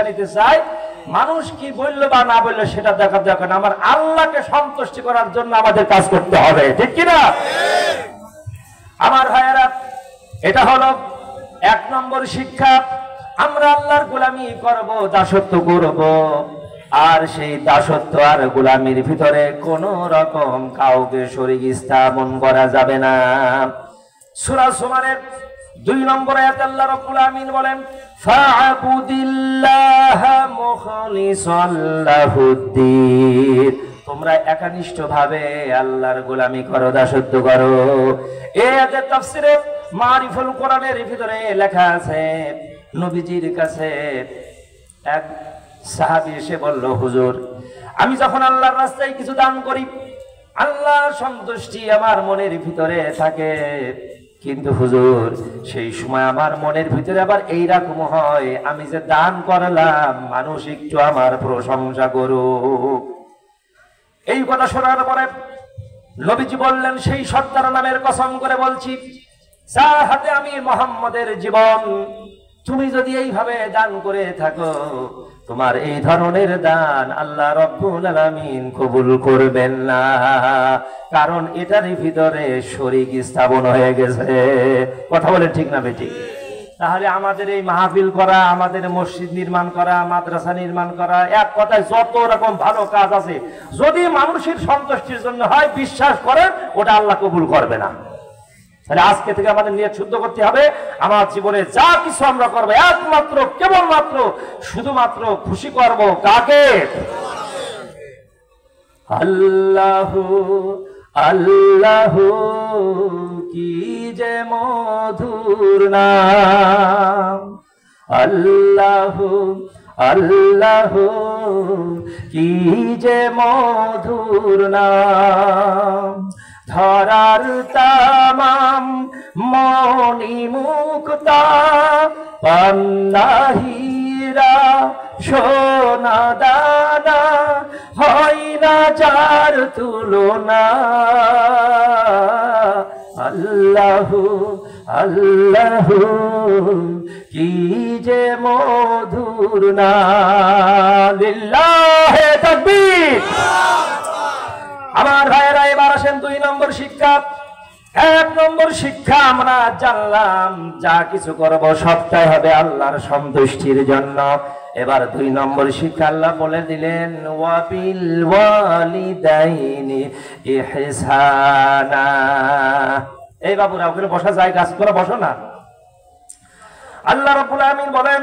নিতে চাই, মানুষ কি বললো বা না বললো সেটা দেখার দরকার না, আমার আল্লাহকে সন্তুষ্টি করার জন্য আমাদের কাজ করতে হবে, ঠিক কিনা? আমার ভাইয়েরা, এটা হলো 1 নম্বর শিক্ষা। আমরা আল্লাহর গোলামি করব, দাসত্ব করব, আর সেই দাসত্ব আর গোলামির ভিতরে কোন রকম কাউকে শরীক স্থাপন করা যাবে না। সূরা জুমারের 2 নম্বর আয়াতে আল্লাহ রাব্বুল আমিন বলেন, ফাআবুদিল্লাহা মুখলিসাল লাহুদ্দিন, তোমরা একনিষ্ঠভাবে আল্লাহর গোলামি করো, দাসত্ব করো। এই আয়াতের তাফসীরে মারিফুল কোরআনের ভিতরে লেখা আছে, নবীজির কাছে এক সাহাবী এসে বলল, হুজুর, আমি যখন আল্লাহর রাস্তায় কিছু দান করি, আল্লাহর সন্তুষ্টি আমার মনের ভিতরে থাকে, কিন্তু হুজুর সেই সময় আমার মনের ভিতরে আবার এইরকম হয়, আমি যে দান করলাম মানুষ একটু আমার প্রশংসা করুক। এই কথা শোনার পরে নবীজি বললেন, সেই সত্তার নামের কসম করে বলছি, যার হাতে আমি মুহাম্মদের জীবন, তুমি যদি এইভাবে দান করে থাকো, তোমার এই ধরনের দান আল্লাহ রাব্বুল আলামিন কবুল করবেন না, কারণ এটার ভিতরে শরীক স্থাপন হয়ে গেছে। কথা বলে ঠিক না বেঠিক? তাহলে আমাদের এই মাহফিল করা, আমাদের মসজিদ নির্মাণ করা, মাদ্রাসা নির্মাণ করা, এক কথায় যত রকম ভালো কাজ আছে, যদি মানুষের সন্তুষ্টির জন্য হয়, বিশ্বাস করেন ওটা আল্লাহ কবুল করবে না। তাহলে আজকে থেকে আমাদের নিয়ত শুদ্ধ করতে হবে, আমার জীবনে যা কিছু আমরা করবো একমাত্র কেবলমাত্র শুধুমাত্র খুশি করব কাকে? আল্লাহু আল্লাহু কি যে মধুর নাম, আল্লাহু আল্লাহু কি যে মধুর নাম, ধরার তামাম মনি মুক্তা পান্না হীরা সোনা দানা, হয় না যার তুলনা, আল্লাহু আল্লাহু কি যে মধুর নাম। লিল্লাহে তাকবীর। আমার ভাইয়েরা, এবার আসেন 2 নম্বর শিক্ষা। 1 নম্বর শিক্ষা আমরা জানলাম, যা কিছু করব সবটাই হবে আল্লাহর সন্তুষ্টির জন্য। এবার 2 নম্বর শিক্ষা আল্লাহ বলে দিলেন, ওয়া বিল ওয়ালিদাইনি ইহসানা। এই বাবুরা, ওখানে বসা যায়, গাছ করে বসো না। আল্লাহ রাব্বুল আমিন বলেন,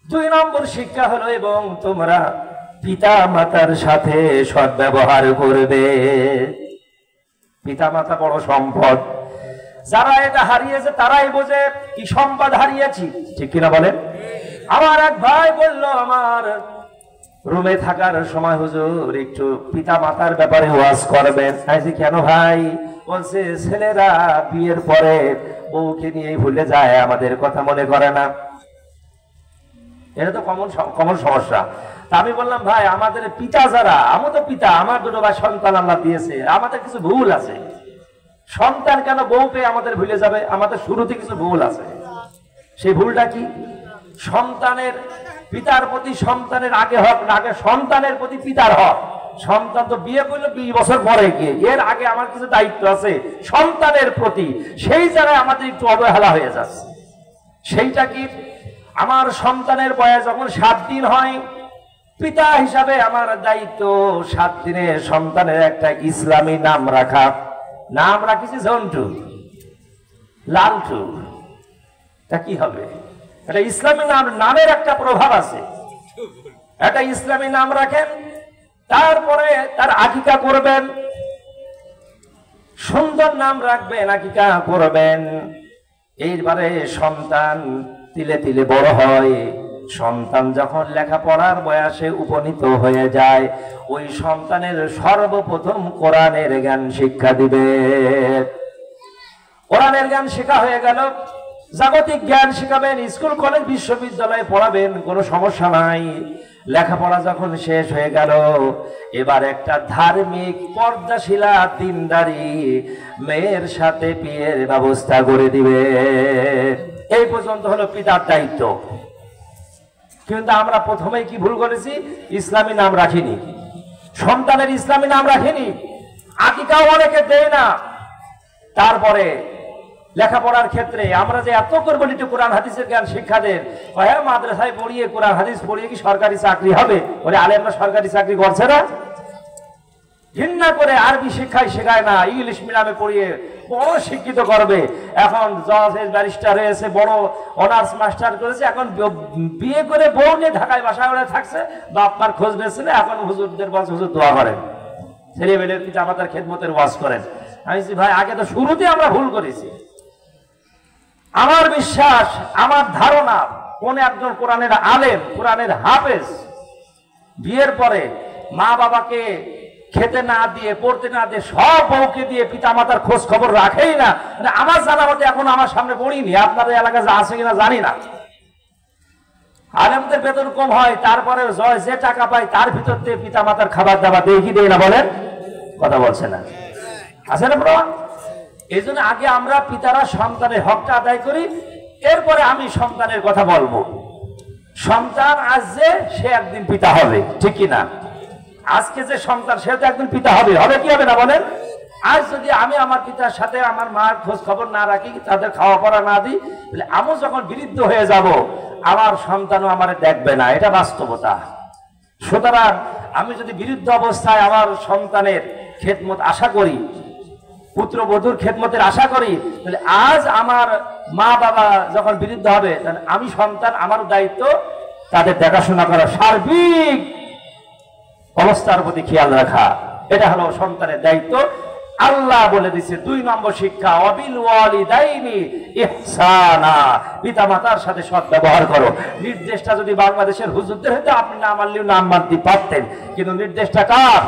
2 নম্বর শিক্ষা হলো, এবং তোমরা পিতা মাতার সাথে সদ্ব্যবহার করবে। পিতা মাতা বড় সম্পদ, যারা এটা হারিয়েছে তারাই বোঝে কি সম্পদ হারিয়েছি, ঠিক কিনা বলেন? আমার এক ভাই বলল, আমার রুমে থাকার সময় হুজুর একটু পিতা মাতার ব্যাপারে ওয়াজ করবেন। আইজি, কেন ভাই? বলছে, ছেলেরা বিয়ের পরে বউকে নিয়ে ভুলে যায়, আমাদের কথা মনে করে না। এটা তো কমন সমস্যা। আমি বললাম, ভাই আমাদের পিতা যারা, আমি তো পিতা, আমার 2 ভাই সন্তান আল্লাহ দিয়েছে, আমাদের কিছু ভুল আছে। সন্তান কেন বউ পেয়ে আমাদের ভুলে যাবে? আমাদের শুরুতে কিছু ভুল আছে। সেই ভুলটা কি? সন্তানের পিতার প্রতি সন্তানের আগে হক না, আগে সন্তানের প্রতি পিতার হক। সন্তান তো বিয়ে করলো 20 বছর পরে গিয়ে, এর আগে আমার কিছু দায়িত্ব আছে সন্তানের প্রতি, সেই জায়গায় আমাদের একটু অবহেলা হয়ে যাচ্ছে। সেইটা কি? আমার সন্তানের বয়স যখন 7 দিন হয়, পিতা হিসাবে আমার দায়িত্ব 7 দিনে সন্তানের একটা ইসলামী নাম রাখা। নাম রাখিছি জন্টু, লালটু। তা কি হবে? এটা ইসলামী নামের একটা প্রভাব আছে। একটা ইসলামী নাম রাখেন, তারপরে তার আকিকা করবেন, সুন্দর নাম রাখবেন, আকিকা করবেন। এইবারে সন্তান তিলে তিলে বড় হয়। সন্তান যখন লেখাপড়ার বয়সে উপনীত হয়ে যায়, ওই সন্তানের সর্বপ্রথম কোরআনের জ্ঞান শিক্ষা দিবে। কোরআনের জ্ঞান শেখা হয়ে গেল, জাগতিক জ্ঞান শিখাবেন, স্কুল কলেজ বিশ্ববিদ্যালয়ে পড়াবেন, কোনো সমস্যা নাই। লেখাপড়া যখন শেষ হয়ে গেল, এবার একটা ধার্মিক পর্দাশীলা দিনদারি মেয়ের সাথে বিয়ের ব্যবস্থা করে দিবে। এই পর্যন্ত হলো পিতার দায়িত্ব। কিন্তু আমরা প্রথমেই কি ভুল করেছি, ইসলামী নাম রাখিনি, সন্তানের ইসলামী নাম রাখিনি, আকিকাও অনেকে দেয় না। তারপরে লেখাপড়ার ক্ষেত্রে আমরা যে এত করবলিত কোরআন হাদিসের জ্ঞান শিক্ষা দেন, হ্যাঁ মাদ্রাসায় পড়িয়ে কোরআন হাদিস পড়িয়ে কি সরকারি চাকরি হবে? বলে আলেমরা সরকারি চাকরি করছে না, ঘৃণা করে আরবি শিক্ষায় শেখায় না, ইংলিশ মিডিয়ামে পড়িয়ে বড় শিক্ষিত করবে। এখন জজ ব্যারিস্টার হয়েছে, বড় অনার্স মাস্টার করেছে, এখন বিয়ে করে বউ নিয়ে ঢাকায় বাসায় ওরা থাকছে, বাপ মার খোঁজ নিয়েছে না, এখন হুজুরদের বলছে হুজুর দোয়া করেন, ছেলে মেয়েদের পিতা মাতার খেদমতের ওয়াজ করেন। আমি ভাই আগে তো শুরুতে আমরা ভুল করেছি। আমার বিশ্বাস, আমার ধারণা, কোন একজন কোরআনের আলেম, কোরআনের হাফেজ বিয়ের পরে মা বাবাকে খেতে না দিয়ে, পড়তে না দিয়ে, সব বউকে দিয়ে পিতা মাতার খোঁজ খবর রাখেই না। আমার জানা মতে এখন আমার সামনে পড়িনি, আপনাদের এলাকায় আছে কিনা জানি না। আলেমদের বেতন কম হয়, তারপরে যে টাকা পায় তার ভিতর দিয়ে পিতা মাতার খাবার দাবার দিয়ে কি দেয় না বলেন? কথা বলছে না, আছে না প্রমাণ? এই জন্য আগে আমরা পিতারা সন্তানের হকটা আদায় করি, এরপরে আমি সন্তানের কথা বলবো। সন্তান আজ যে সে একদিন পিতা হবে, ঠিক কিনা? আজকে যে সন্তান সে তো একদিন পিতা হবে, হবে কি হবে না বলেন? আজ যদি আমি আমার পিতার সাথে আমার মার খোঁজ খবর না রাখি, তাদের খাওয়া পড়া না দিই, তাহলে আমি যখন বিরুদ্ধ হয়ে যাব, আমার সন্তানও আমার দেখবে না, এটা বাস্তবতা। সুতরাং আমি যদি বিরুদ্ধ অবস্থায় আমার সন্তানের খেদমত আশা করি, পুত্রবধূর খেদমতের আশা করি, তাহলে আজ আমার মা বাবা যখন বিরুদ্ধ হবে, তাহলে আমি সন্তান, আমারও দায়িত্ব তাদের দেখাশোনা করা, সার্বিক অবস্থার প্রতি খেয়াল রাখা, এটা হলো সন্তানের দায়িত্ব। আল্লাহ বলে দিচ্ছে 2 নম্বর শিক্ষা, ওয়াবিল ওয়ালিদাইনি ইহসানা, পিতা মাতার সাথে সৎ ব্যবহার করো। নির্দেশটা যদি বাংলাদেশের হুজুরদের হতো আপনি না মানলেও নাম মানতে পারতেন, কিন্তু নির্দেশটা কার?